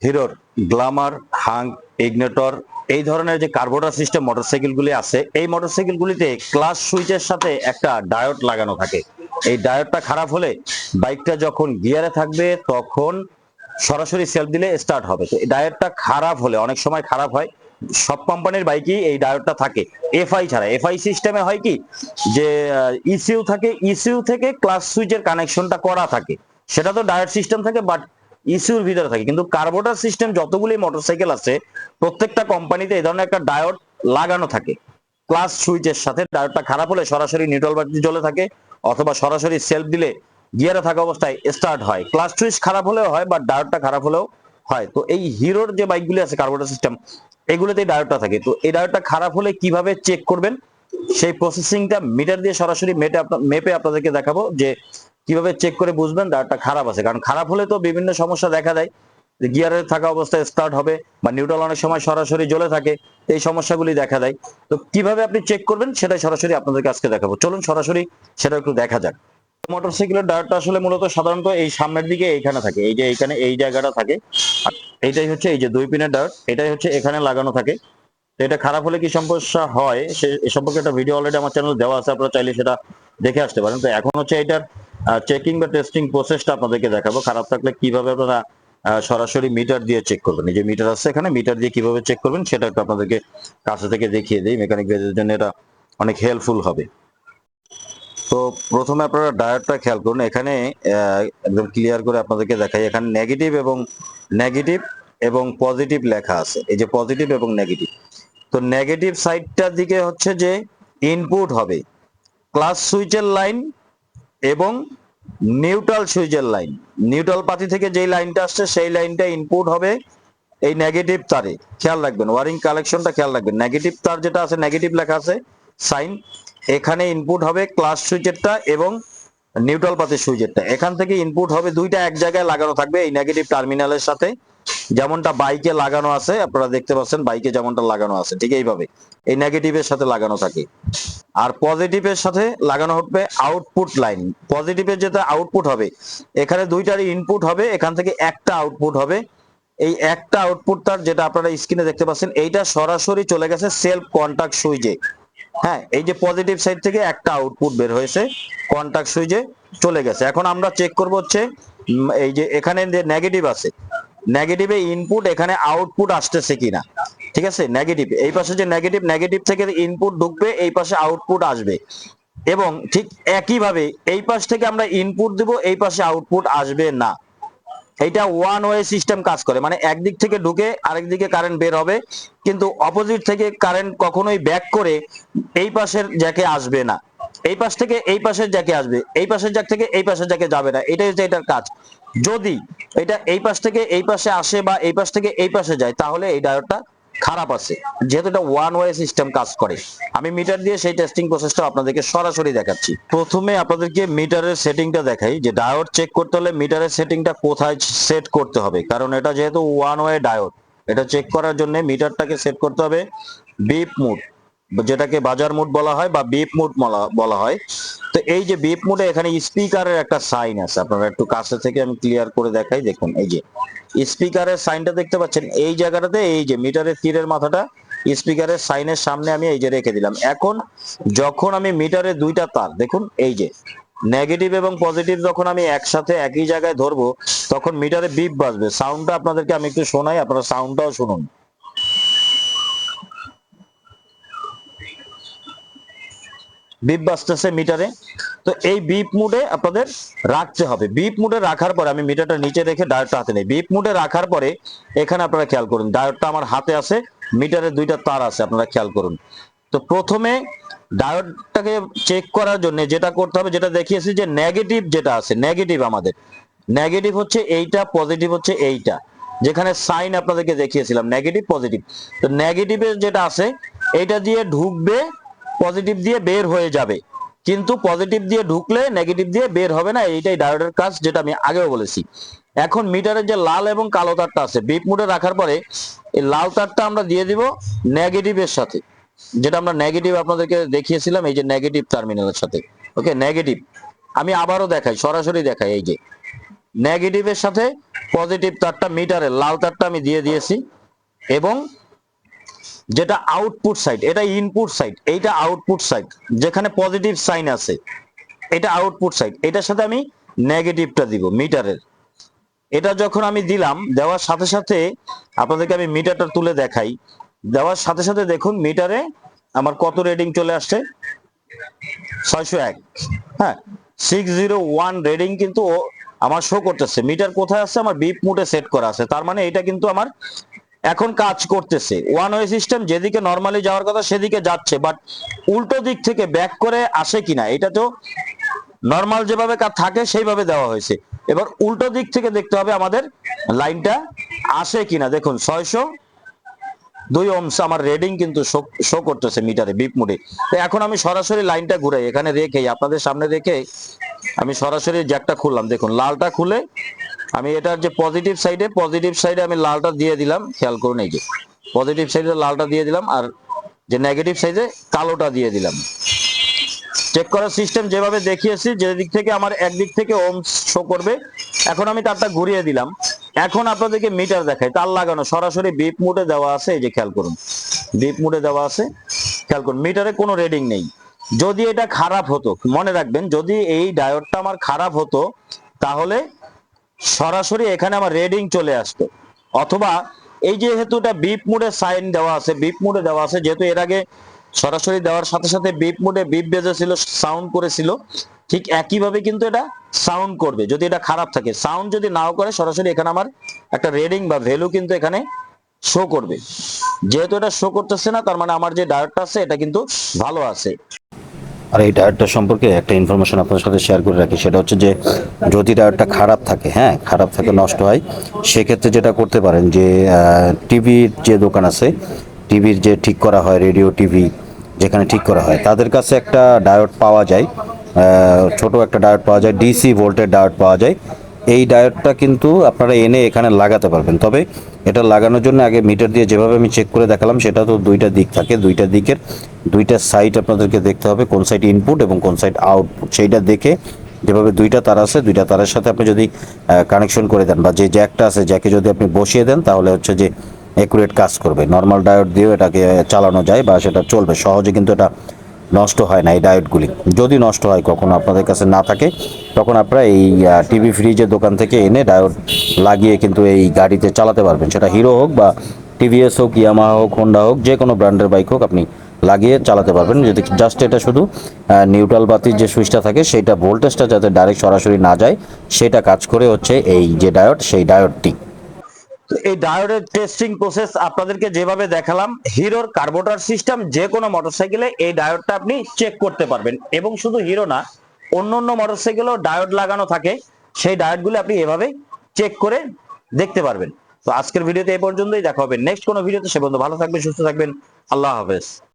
হিরোর Glamour, hunk, ignitor এই ধরনের যে কার্বোরেটর সিস্টেম মোটরসাইকেলগুলি আছে, এই মোটরসাইকেলগুলিতে ক্লাস সুইচের সাথে একটা ডায়োড লাগানো থাকে। এই ডায়োডটা খারাপ হলে বাইকটা যখন গিয়ারে থাকবে তখন সরাসরি সেলফ দিলে স্টার্ট হবে। তো এই ডায়োডটা খারাপ হলে, অনেক সময় খারাপ হয়, সব কোম্পানির বাইকই এই ডায়োডটা থাকে, এফআই ছাড়া। এফআই সিস্টেমে হয় কি যে ইসিইউ থাকে, ইসিইউ থেকে ক্লাস সুইচের কানেকশনটা করা থাকে, সেটা তো ডায়োড সিস্টেম থাকে, বাট ইসিউর ভিতরে থাকে। কিন্তু কার্বোরেটর সিস্টেম যতগুলি মোটরসাইকেল আছে প্রত্যেকটা কোম্পানিতে এই ধরনের একটা ডায়োড লাগানো থাকে ক্লাস সুইচের সাথে। ডায়োডটা খারাপ হলে সরাসরি নিউট্রাল বাতি জ্বলে থাকে, অথবা সরাসরি সেলফ দিলে গিয়ারে থাকা অবস্থায় স্টার্ট হয়। ক্লাস সুইচ খারাপ হলেও হয়, বাট ডায়োডটা খারাপ হলেও হয়। তো এই হিরোর যে বাইকগুলি আছে কার্বোরেটর সিস্টেম, এগুলোতে ডায়োডটা থাকে। তো এই ডায়োডটা খারাপ হলে কিভাবে চেক করবেন সেই প্রসেসিংটা মিটার দিয়ে সরাসরি মেপে আপনাদেরকে দেখাবো, যে কিভাবে চেক করে বুঝবেন ডায়োডটা খারাপ আছে। কারণ খারাপ হলে তো বিভিন্ন সমস্যা দেখা দেয়, গিয়ারে থাকা অবস্থায় স্টার্ট হবে, বা নিউট্রাল অনেক সময় সরাসরি জ্বলে থাকে, এই সমস্যাগুলি দেখা দেয়। তো কিভাবে আপনি চেক করবেন সেটাই সরাসরি আপনাদেরকে আজকে দেখাবো। চলুন সরাসরি সেটা একটু দেখা যাক। মোটরসাইকেলের ডায়োডটা আসলে মূলত সাধারণত এই সামনের দিকে এইখানে থাকে, এই যে এইখানে এই জায়গাটা থাকে। আর এইটাই হচ্ছে এই যে 2 পিনের ডায়োড, এটাই হচ্ছে এখানে লাগানো থাকে। তো এটা খারাপ হলে কি সমস্যা হয় সে এ সম্পর্কে একটা ভিডিও অলরেডি আমার চ্যানেলে দেওয়া আছে, আপনারা চাইলে সেটা দেখে আসতে পারেন। তো এখন হচ্ছে এটার চেকিং বা টেস্টিং প্রসেসটা আপনাদেরকে দেখাবো। খারাপ থাকলে কিভাবে আপনারা সরাসরি মিটার দিয়ে চেক করবেন। এই যে মিটার আছে এখানে, মিটার দিয়ে কিভাবে চেক করবেন সেটা একটু আপনাদেরকে কাছে থেকে দেখিয়ে দিই। মেকানিক ভাইদের জন্য এটা অনেক হেল্পফুল হবে। তো প্রথমে আপনারা ডায়োডটা খেয়াল করুন, এখানে একদম ক্লিয়ার করে আপনাদেরকে দেখাই। এখানে নেগেটিভ এবং পজিটিভ লেখা আছে, এই যে পজিটিভ এবং নেগেটিভ। তো নেগেটিভ সাইডটার দিকে হচ্ছে যে ইনপুট হবে ক্লাস সুইচের লাইন এবং নিউট্রাল সুইচের লাইন। নিউট্রাল পাতি থেকে যেই লাইনটা আসছে সেই লাইনটা ইনপুট হবে এই নেগেটিভ তারে। খেয়াল রাখবেন, ওয়ারিং কালেকশনটা খেয়াল রাখবেন। নেগেটিভ তার যেটা আছে, নেগেটিভ লেখা আছে সাইন, এখানে ইনপুট হবে ক্লাস সুইচেরটা এবং নিউট্রাল পাতির সুইচেরটা। এখান থেকে ইনপুট হবে, দুইটা এক জায়গায় লাগানো থাকবে এই নেগেটিভ টার্মিনালের সাথে, যেমনটা বাইকে লাগানো আছে। আপনারা দেখতে পাচ্ছেন বাইকে যেমনটা লাগানো আছে, ঠিক এইভাবে এই নেগেটিভের সাথে লাগানো থাকে। আর পজিটিভের সাথে লাগানো হবে আউটপুট লাইন। পজিটিভের যেটা আউটপুট হবে, এখানে দুইটারই ইনপুট হবে, এখান থেকে একটা আউটপুট হবে। এই একটা আউটপুট তার যেটা আপনারা স্ক্রিনে দেখতে পাচ্ছেন, এইটা সরাসরি চলে গেছে সেলফ কন্টাক্ট সুইচে। হ্যাঁ, এই যে পজিটিভ সাইড থেকে একটা আউটপুট বের হয়েছে, কন্টাক্ট সুইচে চলে গেছে। এখন আমরা চেক করব হচ্ছে এই যে এখানে যে নেগেটিভ আছে, নেগেটিভে ইনপুট এখানে আউটপুট আসতেছে কিনা। ঠিক আছে, নেগেটিভ এই পাশে যে নেগেটিভ থেকে ইনপুট ঢুকবে, এই পাশে আউটপুট আসবে। এবং ঠিক একইভাবে এই পাশ থেকে আমরা ইনপুট দিব, এই পাশে আউটপুট আসবে না। এটা ওয়ান ওয়ে সিস্টেম কাজ করে, মানে একদিক থেকে ঢুকে আরেক দিকে কারেন্ট বের হবে, কিন্তু অপোজিট থেকে কারেন্ট কখনোই ব্যাক করে এই পাশের জ্যাকে আসবে না। এই পাশ থেকে এই পাশের জ্যাকে আসবে, এই পাশের জ্যাক থেকে এই পাশের জ্যাকে যাবে না। এটাই হচ্ছে এটার কাজ। যদি এটা এই পাশ থেকে এই পাশে আসে বা এই পাশ থেকে এই পাশে যায়, তাহলে এই ডায়োডটা খারাপ আছে, যেহেতু এটা ওয়ান ওয়ে সিস্টেম কাজ করে। আমি মিটার দিয়ে সেই টেস্টিং প্রসেসটা আপনাদেরকে সরাসরি দেখাচ্ছি। প্রথমে আপনাদেরকে মিটারের সেটিংটা দেখাই, যে ডায়োড চেক করতে হলে মিটারের সেটিংটা কোথায় সেট করতে হবে। কারণ এটা যেহেতু ওয়ান ওয়ে ডায়োড, এটা চেক করার জন্য মিটারটাকে সেট করতে হবে বিপ মোড, যেটাকে বাজার মোড বলা হয় বা বিপ মোড বলা হয়। তো এই যে বিপ মোডে এখানে স্পিকারের একটা সাইন আছে, আপনারা একটু কাছে থেকে আমি ক্লিয়ার করে দেখাই। দেখুন এই যে স্পিকারের সাইনটা দেখতে পাচ্ছেন, এই জায়গাটাতে এই যে মিটারের তীরের মাথাটা স্পিকারের সাইনের সামনে আমি এই যে রেখে দিলাম। এখন যখন আমি মিটারের দুইটা তার দেখুন, এই যে নেগেটিভ এবং পজিটিভ যখন আমি একসাথে একই জায়গায় ধরবো, তখন মিটারে বিপ বাজবে। সাউন্ডটা আপনাদেরকে আমি একটু শোনাই, আপনারা সাউন্ডটাও শুনুন। বিপ বাজতেছে মিটারে। তো এই বিপ মুডে আপনাদের রাখতে হবে। বিপ মুডে রাখার পরে আমি মিটারটা নিচে রেখে ডায়োডটা হাতে নেই। বিপ মুডে রাখার পরে এখানে আপনারা খেয়াল করুন, ডায়োডটা আমার হাতে আছে, মিটারের দুইটা তার আছে, আপনারা খেয়াল করুন। তো প্রথমে ডায়োডটাকে চেক করার জন্য যেটা করতে হবে, যেটা দেখিয়েছি যে নেগেটিভ যেটা আছে, নেগেটিভ আমাদের নেগেটিভ হচ্ছে এইটা, পজিটিভ হচ্ছে এইটা, যেখানে সাইন আপনাদেরকে দেখিয়েছিলাম নেগেটিভ পজিটিভ। তো নেগেটিভের যেটা আছে এইটা দিয়ে ঢুকবে, পজিটিভ দিয়ে বের হয়ে যাবে, কিন্তু পজিটিভ দিয়ে ঢুকলে নেগেটিভ দিয়ে বের হবে না। এইটাই ডায়োডের কাজ, যেটা আমি আগেও বলেছি। এখন মিটারের যে লাল এবং কালো তারটা আছে, বিপ মোডে রাখার পরে এই লাল তারটা আমরা দিয়ে দিব নেগেটিভের সাথে, যেটা আমরা নেগেটিভ আপনাদেরকে দেখিয়েছিলাম, এই যে নেগেটিভ টার্মিনালের সাথে। ওকে, নেগেটিভ আমি আবারও দেখাই, সরাসরি দেখাই। এই যে নেগেটিভের সাথে পজিটিভ তারটা, মিটারের লাল তারটা আমি দিয়ে দিয়েছি, এবং যেটা আউটপুট সাইড এটা ইনপুট সাইড, এইটা আউটপুট সাইড, যেখানে পজিটিভ সাইন আছে এটা আউটপুট সাইড, এটার সাথে আমি নেগেটিভটা দিব মিটারের। এটা যখন আমি দিলাম, দেওয়ার সাথে সাথে আপনাদেরকে আমি মিটারটা তুলে দেখাই। দেওয়ার সাথে সাথে দেখুন মিটারে আমার কত রিডিং চলে আসছে, 601। হ্যাঁ, 601 রিডিং কিন্তু আমার শো করতেছে। মিটার কোথায় আছে? আমার বিপ মোডে সেট করা আছে, তার মানে এটা কিন্তু আমার এখন কাজ করতেছে। ওয়ান ওয়ে সিস্টেম যেদিকে নরমালি যাওয়ার কথা সেদিকে যাচ্ছে, বাট উল্টো দিক থেকে ব্যাক করে আসে কিনা, এটা তো নরমাল যেভাবে থাকে সেইভাবে দেওয়া হয়েছে। এবার উল্টো দিক থেকে দেখতে হবে আমাদের লাইনটা আসে কিনা। দেখুন 602 ওহমস আমার রিডিং কিন্তু শো করতেছে মিটারে বিপ মোডে। তো এখন আমি সরাসরি লাইনটা ঘুরাই, এখানে রেখে আপনাদের সামনে রেখে আমি সরাসরি জ্যাকটা খুললাম। দেখুন লালটা খুলে আমি এটার যে পজিটিভ সাইডে আমি লালটা দিয়ে দিলাম, খেয়াল করুন, এই যে পজিটিভ সাইডে লালটা দিয়ে দিলাম, আর যে নেগেটিভ সাইডে কালোটা দিয়ে দিলাম। চেক করার সিস্টেম যেভাবে দেখিয়েছি, যে দিক থেকে আমার একদিক থেকে ওম শো করবে। এখন আমি তারটা ঘুরিয়ে দিলাম। এখন আপনাদেরকে মিটার দেখাই, তার লাগানো সরাসরি বিপ মোডে দেওয়া আছে, এই যে খেয়াল করুন বিপ মোডে দেওয়া আছে, খেয়াল করুন মিটারে কোনো রিডিং নেই। যদি এটা খারাপ হতো, মনে রাখবেন, যদি এই ডায়োডটা আমার খারাপ হতো তাহলে সরাসরি এখানে আমার রিডিং চলে আসতো। অথবা এই যেহেতু এটা বিপ মোডে সাইন দেওয়া আছে, বিপ মোডে দেওয়া আছে, যেহেতু এর আগে সরাসরি দেওয়ার সাথে সাথে বিপ মোডে বিপ বেজেছিল, সাউন্ড করেছিল, ঠিক একইভাবে কিন্তু এটা সাউন্ড করবে যদি এটা খারাপ থাকে। সাউন্ড যদি নাও করে, সরাসরি এখানে আমার একটা রিডিং বা ভ্যালু কিন্তু এখানে শো করবে। যেহেতু এটা শো করতেছে না, তার মানে আমার যে ডায়োডটা আছে এটা কিন্তু ভালো আছে। আর এই টায়ারটা সম্পর্কে একটা ইনফরমেশন আপনার সাথে শেয়ার করে রাখি, সেটা হচ্ছে যে যদি টায়ারটা খারাপ থাকে, হ্যাঁ খারাপ থাকে, নষ্ট হয়, সেক্ষেত্রে যেটা করতে পারেন যে টিভির যে দোকান আছে, টিভির যে ঠিক করা হয়, রেডিও টিভি যেখানে ঠিক করা হয়, তাদের কাছে একটা ডায়োড পাওয়া যায়, ছোট একটা ডায়োড পাওয়া যায়, ডিসি ভোল্টের ডায়োড পাওয়া যায়। এই ডায়োডটা কিন্তু আপনারা এনে এখানে লাগাতে পারবেন। তবে এটা লাগানোর জন্য আগে মিটার দিয়ে যেভাবে আমি চেক করে দেখালাম, সেটা তো দুইটা দিক থাকে, দুইটা দিকের দুইটা সাইড আপনাদেরকে দেখতে হবে, কোন সাইড ইনপুট এবং কোন সাইড আউটপুট। সেইটা দেখে যেভাবে দুইটা তার আছে, দুইটা তারের সাথে আপনি যদি কানেকশন করে দেন, বা যে জ্যাকটা আছে জ্যাকে যদি আপনি বসিয়ে দেন, তাহলে হচ্ছে যে অ্যাকুরেট কাজ করবে। নর্মাল ডায়োড দিয়েও এটাকে চালানো যায় বা সেটা চলবে সহজে, কিন্তু এটা নষ্ট হয় না। এই ডায়োডগুলি যদি নষ্ট হয় কখনো আপনাদের কাছে না থাকে, তখন আপনারা এই টিভি ফ্রিজের দোকান থেকে এনে ডায়োড লাগিয়ে কিন্তু এই গাড়িতে চালাতে পারবেন। সেটা হিরো হোক বা টিভিএস হোক, ইয়ামাহা হোক, হোন্ডা হোক, যে কোনো ব্র্যান্ডের বাইক হোক, আপনি লাগিয়ে চালাতে পারবেন। যদি জাস্ট এটা শুধু নিউট্রাল বাতির যে সুইচটা থাকে, সেইটা ভোল্টেজটা যাতে ডাইরেক্ট সরাসরি না যায়, সেটা কাজ করে হচ্ছে এই যে ডায়োড, সেই ডায়োডটি। তো এই ডায়োডের টেস্টিং প্রসেস আপনাদেরকে যেভাবে দেখালাম, হিরোর কার্বোটার সিস্টেম যে কোনো মোটরসাইকেলে এই ডায়োডটা আপনি চেক করতে পারবেন। এবং শুধু হিরো না, অন্য অন্য মোটরসাইকেলেও ডায়োড লাগানো থাকে, সেই ডায়োডগুলো আপনি এভাবে চেক করে দেখতে পারবেন। তো আজকের ভিডিওতে এই পর্যন্তই, দেখা হবে নেক্সট কোনো ভিডিওতে। সে বন্ধু ভালো থাকবেন, সুস্থ থাকবেন, আল্লাহ হাফেজ।